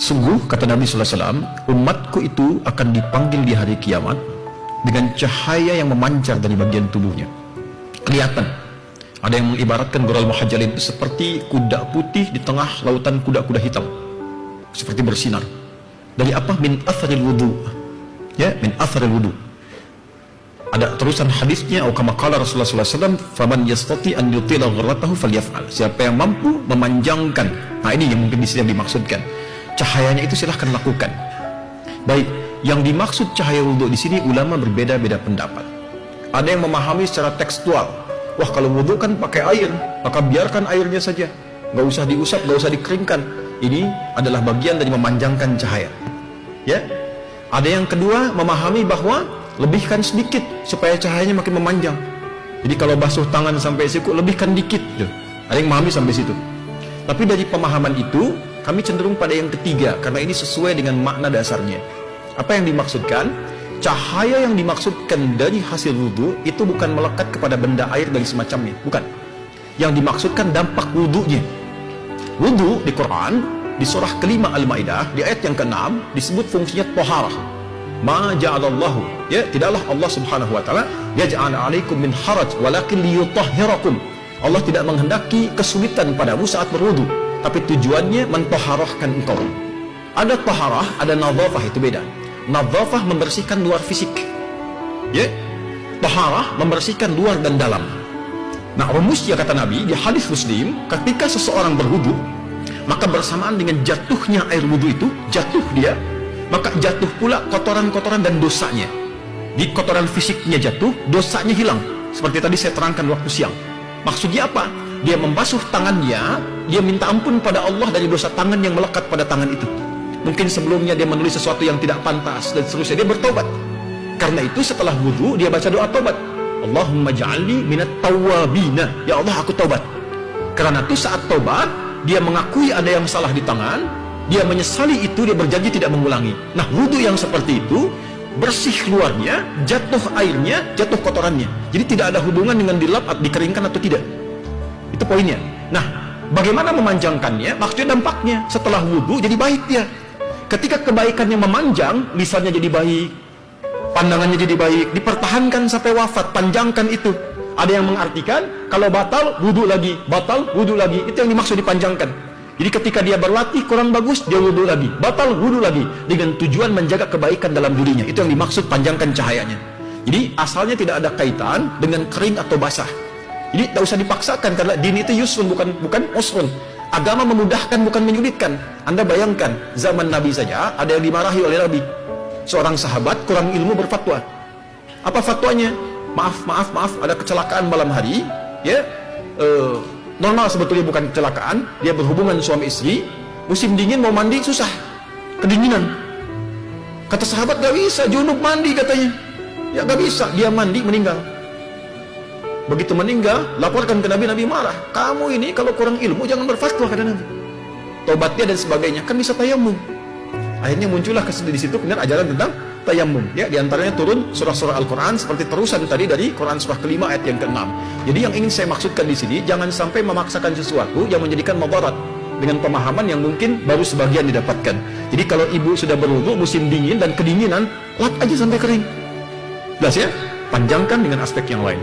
Sungguh, kata Nabi SAW, umatku itu akan dipanggil di hari kiamat dengan cahaya yang memancar dari bagian tubuhnya. Kelihatan. Ada yang mengibaratkan Ghurral Muhajjalin itu seperti kuda putih di tengah lautan kuda-kuda hitam. Seperti bersinar. Dari apa? Min atharil wudu. Ya, min atharil wudu. Ada terusan hadisnya, atau kama qala Rasulullah SAW, faman yastati an yutila ghurratahu falyaf'al. Siapa yang mampu memanjangkan. Nah, ini yang mungkin di sini yang dimaksudkan. Cahayanya itu silahkan lakukan. Baik, yang dimaksud cahaya wudu di sini ulama berbeda-beda pendapat. Ada yang memahami secara tekstual. Wah, kalau wudu kan pakai air, maka biarkan airnya saja. Nggak usah diusap, nggak usah dikeringkan. Ini adalah bagian dari memanjangkan cahaya. Ya. Ada yang kedua memahami bahwa lebihkan sedikit supaya cahayanya makin memanjang. Jadi kalau basuh tangan sampai siku, lebihkan dikit. Ada yang memahami sampai situ. Tapi dari pemahaman itu, kami cenderung pada yang ketiga, karena ini sesuai dengan makna dasarnya. Apa yang dimaksudkan? Cahaya yang dimaksudkan dari hasil wudu itu bukan melekat kepada benda air dan semacamnya, bukan. Yang dimaksudkan dampak wudunya. Wudu di Quran, di surah kelima Al-Maidah, di ayat yang ke-6, disebut fungsinya toharah. Ma ja'alallahu, ya, tidaklah Allah Subhanahu wa taala yaj'al 'alaikum min haraj walakin liyutahhirakum. Allah tidak menghendaki kesulitan padamu saat berwudu, tapi tujuannya mentoharahkan engkau. Ada taharah, ada nadhafah, itu beda. Nadhafah membersihkan luar fisik, ya. Taharah membersihkan luar dan dalam. Nah, rumusnya kata Nabi di hadis Muslim, ketika seseorang berwudu, maka bersamaan dengan jatuhnya air wudu itu, jatuh dia, maka jatuh pula kotoran-kotoran dan dosanya. Di kotoran fisiknya jatuh, dosanya hilang. Seperti tadi saya terangkan waktu siang. Maksudnya apa? Dia membasuh tangannya, dia minta ampun pada Allah dari dosa tangan yang melekat pada tangan itu. Mungkin sebelumnya dia menulis sesuatu yang tidak pantas dan seterusnya, dia bertobat. Karena itu setelah wudu dia baca doa tobat. Allahumma ja'alni minat tawwabina. Ya Allah, aku tobat. Karena itu saat tobat, dia mengakui ada yang salah di tangan, dia menyesali itu, dia berjanji tidak mengulangi. Nah, wudu yang seperti itu, bersih luarnya, jatuh airnya, jatuh kotorannya. Jadi tidak ada hubungan dengan dilap, dikeringkan atau tidak. Itu poinnya. Nah, bagaimana memanjangkannya? Maksudnya dampaknya. Setelah wudu jadi baik dia. Ketika kebaikannya memanjang, lisannya jadi baik, pandangannya jadi baik, dipertahankan sampai wafat, panjangkan itu. Ada yang mengartikan, kalau batal, wudu lagi, batal, wudu lagi. Itu yang dimaksud dipanjangkan. Jadi ketika dia berlatih kurang bagus, dia wudu lagi, batal, wudu lagi, dengan tujuan menjaga kebaikan dalam dirinya. Itu yang dimaksud panjangkan cahayanya. Jadi asalnya tidak ada kaitan dengan kering atau basah. Jadi tidak usah dipaksakan, karena din itu yusrun, bukan usrun. Agama memudahkan, bukan menyulitkan. Anda bayangkan, zaman Nabi saja ada yang dimarahi oleh Nabi. Seorang sahabat kurang ilmu berfatwa. Apa fatwanya? Maaf, ada kecelakaan malam hari, ya. Normal sebetulnya bukan kecelakaan, dia berhubungan suami istri, musim dingin mau mandi susah, kedinginan. Kata sahabat, gak bisa, junub mandi katanya. Ya gak bisa, dia mandi meninggal. Begitu meninggal, laporkan ke Nabi, Nabi marah. Kamu ini kalau kurang ilmu jangan berfatwa, kata Nabi. Tobatnya dan sebagainya, kan bisa tayamum. Akhirnya muncullah di situ kemudian ajaran tentang tayamum. Ya, diantaranya turun surah-surah Al-Quran seperti terusan tadi dari Quran surah kelima ayat yang ke-6. Jadi yang ingin saya maksudkan di sini, jangan sampai memaksakan sesuatu yang menjadikan mudarat dengan pemahaman yang mungkin baru sebagian didapatkan. Jadi kalau ibu sudah berwudu musim dingin dan kedinginan, lap aja sampai kering. Jelas ya? Panjangkan dengan aspek yang lain.